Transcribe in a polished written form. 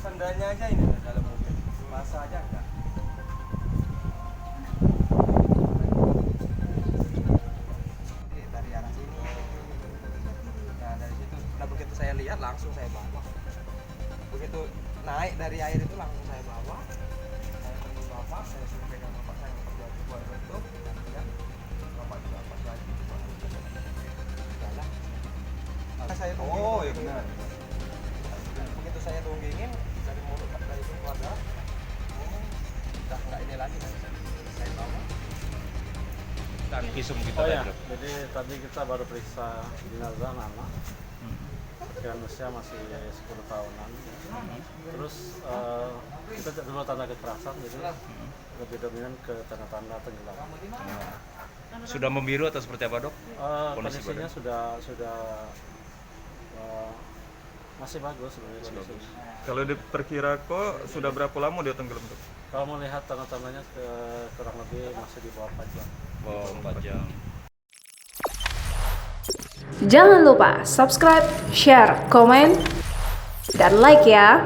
Sandalnya aja ini dalam mobil, basah aja enggak? Dari arah sini. Nah dari situ, nah begitu saya lihat langsung saya bawa. Begitu naik dari air itu langsung saya bawa. Saya temui bapak, saya suruh pegang bapak saya untuk buat bentuk. Dan bapak juga pas lagi. Jalan. Saya tunggu. Oh iya benar. Begitu saya tunggingin dari mulut dari itu keluar darah, udah nggak ini lagi saya bawa Dan visum kita Oh ya, tadi. jadi tadi kita baru periksa jenazah Nana. Perkiraan usia masih 10 tahunan. Terus kita cek dulu tanda kekerasan, jadi lebih dominan ke tanda-tanda tenggelam. Sudah membiru atau seperti apa, Dok? Kondisi Kondisinya badan? sudah masih bagus sebenarnya kondisinya. Kalau diperkira kok sudah berapa lama dia tenggelam tuh? Kalau melihat tanda-tandanya kurang lebih masih di bawah 4 jam. Oh, 4 jam. Jangan lupa subscribe, share, komen, dan like ya.